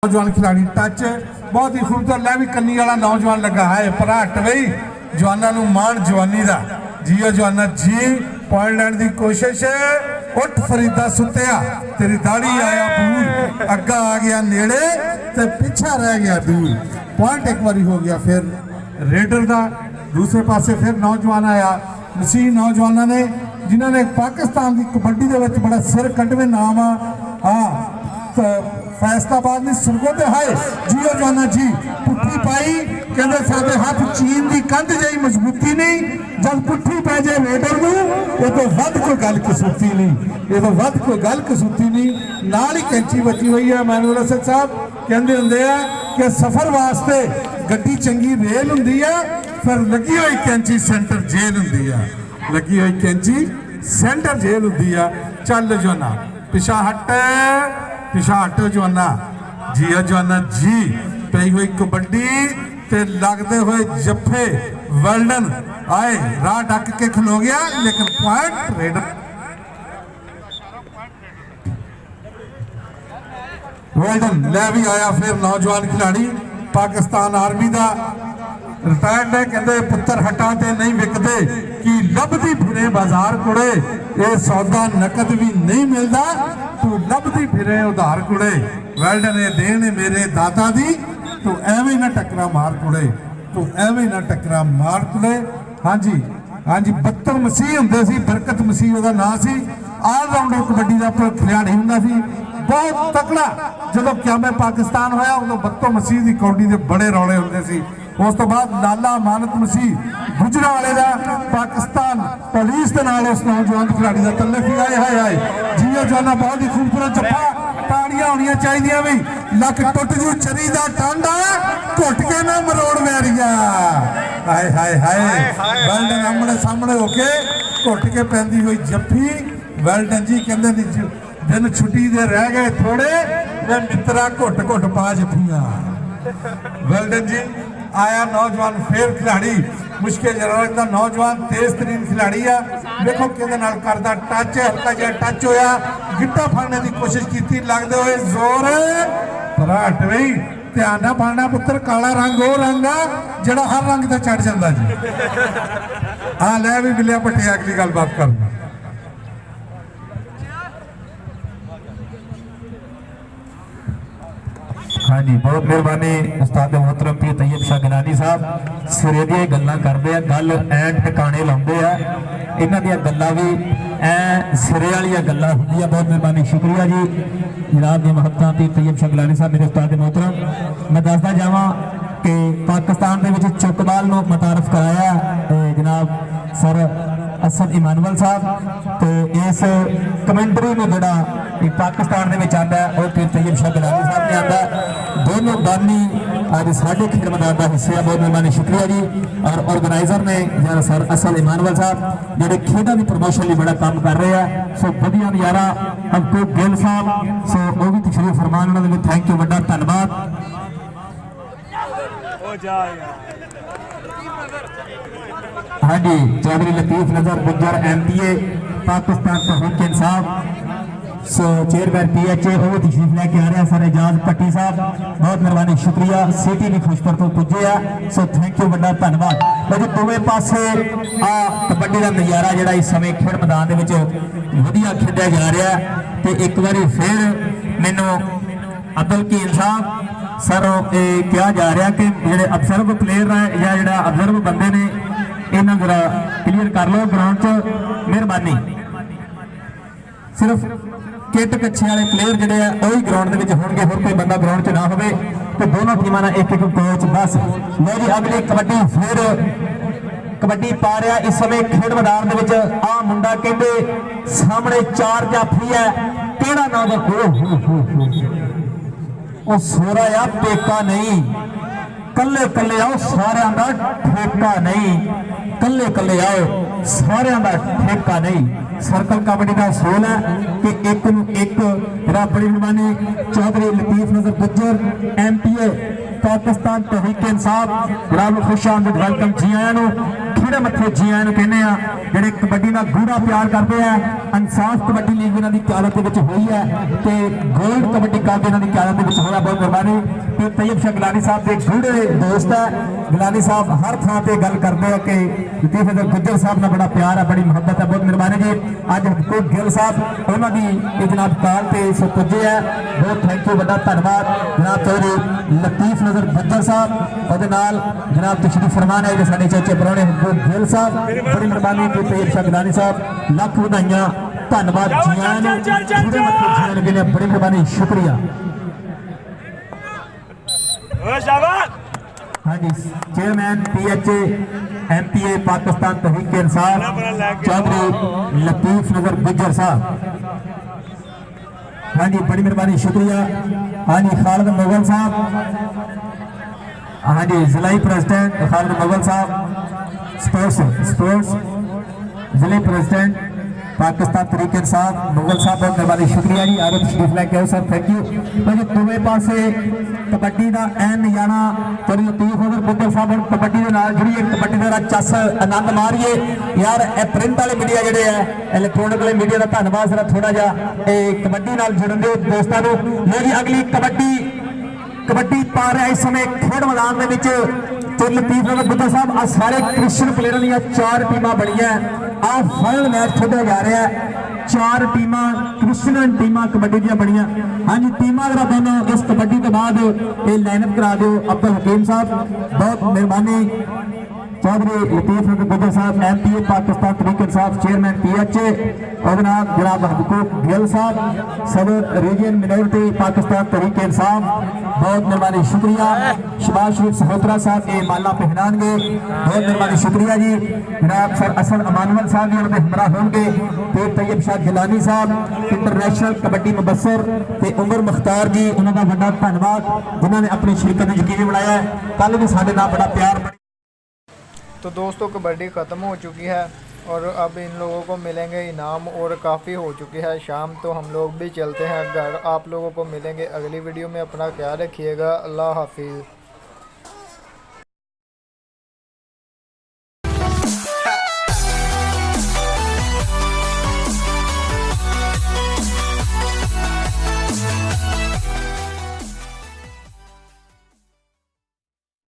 नौजवान खिलाड़ी टच बहुत ही खूबसूरत लै भी कन्नी वाला नौजवान लगा है पर हट बई जवानों मान जवानी का जियो जवाना जी पॉइंट लैंड की कोशिश उठ फरीदा सुत्या तेरी दाढ़ी आया दूर अग्गा आ गया नेड़े ते पिछा रह गया दूर पॉइंट एक बारी हो गया फिर रेडर का दूसरे पासे फिर नौजवान आया मसीह नौजवानों ने जिन्होंने पाकिस्तान की कबड्डी के बड़ा सिर कटवे नाम हाँ फैसलाबाद ने सुरगो ते हाय जियो जाना जी पुट्ठी पाई कहते साडे हाथ चीन की कंध जी मजबूती नहीं जब पुट्ठी पै जाए रेडर को ये तो वध कोई गल कसूती नहीं ये तो वध कोई गल कसूती नहीं नाल ही कैंची बची हुई है मैनुअल असद साहब कहते होंगे कि सफर वास्ते गड्डी चंगी रेल होंगी है फिर लगी हुई कैंची सेंटर जेल होंगी है लगी हुई कैंची सेंटर जेल होंगी है चल जोना पिछा हट जवाना जी जवाना जी पई हुई कबड्डी ते लगते हुए जफे वेल्डन आए राह डक के खलो गया लेकिन पॉइंट रेडर वेल्डन ले भी आया फिर नौजवान खिलाड़ी पाकिस्तान आर्मी का रिटायर्ड है कहते पुत्र हटाते नहीं विकते कि लभदी फिरे बाजार कुड़े ये सौदा नकद भी नहीं मिलता तू लभदी फिरे उधार कुड़े वेल्डन ये देन मेरे दादा दी तू एवें ना टकरा मार कुड़े तू एवें ना टकरा मार कुड़े हाँ जी 72 मसीह होंगे सी बरकत मसीह उसका नाम से ऑलराउंडर कबड्डी का खिलाड़ी होंगे सी बहुत तकड़ा जो क्यामे पाकिस्तान होया उदों 72 मसीह की कौडी के बड़े रौले होंगे सी उस तो बाद लाला मानत मसीह गुजरा वाले का पाकिस्तान पुलिस के नाल उस नौजवान खिलाड़ी का तल्ले भी आए हाय हाय जियो जाना बहुत ही खूबसूरत जप्पा ताड़ियां होनी चाहिए भी लक टुट जू चरी का टांडा घुट के ना मरोड़ वैरिया हाय हाय हाय वेल्डन आमने सामने होके घुट के पैंदी हुई जफ्फी वेल्डन जी कहते दिन छुट्टी दे रह गए थोड़े वे मित्रा घुट घुट पा जफ्फियां वेल्डन जी आया नौजवान फिर खिलाड़ी मुश्किल जरूरत का नौजवान तेज तरीन खिलाड़ी है देखो कि करता टच हल्का जहा टच होया गिट्टा फड़ने की कोशिश की लगते हुए जोर पर हट बई ध्यान ना फड़ना पुत्र काला रंग वो रंग आ जो हर रंग से चढ़ जाता जी हाँ लै भी मिलिया भट्टिया अगली गलबात करना हाँ जी बहुत मेहरबानी उस्ताद मोहतरम पी तैयब शाह गिलानी साहब सिरे दी गल्लां करदे आ गल ऐन ठिकाने लाउंदे आ इन्हां दी गल्लां भी ऐ सिरे वाली गल्लां हुंदियां बहुत मेहरबानी शुक्रिया जी जनाब दी महत्ता पी तैयब शाह गिलानी साहब मेरे उस्ताद मोहतरम मैं दसदा जावां कि पाकिस्तान दे विच चुकबाल नूं मुतारफ कराया जनाब सर असद इमानुअल साहब तो इस कमेंटरी में जोड़ा पाकिस्तान के आता है और फिर तैयब शाह गिलानी साहब ने आता दोनों बानी आज साढ़े खेल मैदान का हिस्सा बहुत मेहरबानी शुक्रिया जी और ऑर्गेनाइजर ने जरा सर असद इमानुअल साहब जोड़े खेलों की प्रमोशन लिए बड़ा काम कर रहे हैं सो वधिया नज़ारा अबको गिल साहब सो वो भी तशरीफ फरमान उन्होंने थैंक यू बड़ा धन्यवाद हाँ जी चौधरी लतीफ नजर गुज्जर MPA पाकिस्तान तहरीक इंसाफ सो चेयरमैन PHA वो तशरीफ लैके आ रहे हैं सर एजाज भट्टी साहब बहुत मेहरबानी शुक्रिया सिटी भी खुशपर तो पुजे आ सो थैंक यू बड़ा धन्यवाद भाई दोवें पासे आ कबड्डी का नज़ारा जोड़ा इस समय खेल मैदान वधिया खेलिया जा रहा है तो एक बार फिर मैनू अब्दुल कील साहब सर कहा जा रहा कि जोड़े ऑब्जर्व प्लेयर है या जो ऑब्जर्व बंदे ने इन्हें जरा क्लीयर कर लो ग्राउंड च मेहरबानी सिर्फ किट कच्छे वाले प्लेयर जोड़े वही ग्राउंड के होंगे होर कोई बंदा ग्राउंड च ना हो तो दोनों टीमों का एक कोच बस लो जी अगली कबड्डी फिर कबड्डी पा रहा इस समय खेल मैदान के आ मुंडा कहते सामने 4 जाफी है केड़ा नाम वो सोरा या पेका नहीं कल्ले कल्ले आओ सारे का ठेका नहीं कल्ले कल्ले आओ सारे का ठेका नहीं सर्कल कबड्डी का सोल है कि एक जरा बड़ी मेहरबानी चौधरी लतीफ नजर गुज्जर MPA पाकिस्तान तहरीक इंसाफ जनाब खुश आमद वेलकम जी आया ਜਿਹੜੇ ਮੱਥੇ ਜੀ ਆਇਆਂ ਨੂੰ ਕਹਿੰਦੇ ਆ, ਜਿਹੜੇ ਕਬੱਡੀ ਦਾ ਗੂੜਾ ਪਿਆਰ ਕਰਦੇ ਆ। ਇਨਸਾਫ ਕਬੱਡੀ ਲੀਗ ਇਹਨਾਂ ਦੀ ਕਿਆਦਤ ਦੇ ਵਿੱਚ ਹੋਈ ਹੈ ਤੇ ਗੋਲਡ ਕਬੱਡੀ ਕੱਪ ਇਹਨਾਂ ਦੀ ਕਿਆਦਤ ਦੇ ਵਿੱਚ ਹੋਇਆ। ਬਹੁਤ ਮਿਹਰਬਾਨੀ। ਤੇ ਤैयब शाह गिलानी साहब ਦੇ ਗੂੜੇ ਦੋਸਤ ਹੈ। गिलानी साहब हर ਥਾਂ ਤੇ ਗੱਲ ਕਰਦੇ ਆ कि लतीफ अहमद गुज्जर साहब ਨਾਲ बड़ा प्यार है, बड़ी मुहब्बत है। बहुत मिहरबानी जी। ਅੱਜ हबीब ਗਿੱਲ साहब ਉਹਨਾਂ ਦੀ ਇਹ जनाब काल ਤੇ सो पुजे है। बहुत थैंक यू, बड़ा धन्यवाद जनाब चौधरी लतीफ नजर गुज्जर साहब और नाल जनाब तशरीफ फरमान है साडे चाचे पुराने हबीब ਗਿੱਲ साहब। बड़ी मिहरबानी ते तैयब शाह गिलानी साहब लख ਵਧਾਈਆਂ, धन्यवाद जियां ने पूरे मत्थे जियां ने कहने बड़ी मिहरबानी, शुक्रिया। हाँ जी, chairman PHA MPA Pakistan Tehreek Insaf Chaudhary Latif नजर गुज्जर साहब। हाँ जी, बड़ी मेहरबानी, शुक्रिया। हाँ जी, खालिद मुगल साहब। हाँ जी, जिलाई प्रेसिडेंट खालिद मुगल साहब, स्पोर्ट्स जिले प्रेसिडेंट पाकिस्तान तहरीक इंसाफ मुगल साहब। बहुत मेहरबानी, शुक्रिया जी। आगे तशरीफ लेके आओ सर, थैंक यू। तो जी दोवें पासे कबड्डी का एन जाना चौधरी लतीफ नजर गुज्जर साहब कबड्डी के नाल जुड़िए, कबड्डी का चस आनंद मारिए यार। प्रिंट वाले मीडिया जोड़े है, इलैक्ट्रोनिक वाले मीडिया का धन्यवाद जरा थोड़ा जहा कबड्डी नाल जुड़न दे दोस्तों को। लो जी अगली कबड्डी पा रहा इस समय खेड मैदान में चौधरी लतीफ नजर गुज्जर साहब। आ सारे क्रिश्चियन प्लेयर दी 4 टीमां बनियां। आ फाइनल मैच खेडा जा रहा है, 4 टीमां क्रिश्चियन टीमां कबड्डी दी बनियां। हाँ जी, टीमां जरा दोनों इस कबड्डी के बाद ये लाइनअप करा दो अब्दुल हकीम साहब। बहुत मेहरबानी। चौधरी लतीफ नजर गुज्जर साहब MPA Pakistan Tehreek Insaf chairman PHA और जनाब हबीब गिल साहब सदर रीजन मिनोरिटी पाकिस्तान तहरीक इंसाफ। बहुत मेहरबानी, शुक्रिया। शबाज शरीफ सहोत्रा साहब ये माला पहनाएंगे, बहुत मेहरबानी, शुक्रिया जी। जनाब सर असद अमानुअल साहब भी उन्होंने हमरा होंगे। तो तैयब शाह गिलानी साहब इंटरनेशनल कबड्डी मुबसर ते उमर मुख्तार जी, उन्होंने बड़ा धन्यवाद जिन्होंने अपनी शिरकत यकीनी बनाया है। कल भी साढ़े नाल बड़ा प्यार। तो दोस्तों कबड्डी ख़त्म हो चुकी है और अब इन लोगों को मिलेंगे इनाम और काफ़ी हो चुकी है शाम, तो हम लोग भी चलते हैं घर। आप लोगों को मिलेंगे अगली वीडियो में। अपना ख्याल रखिएगा। अल्लाह हाफिज़।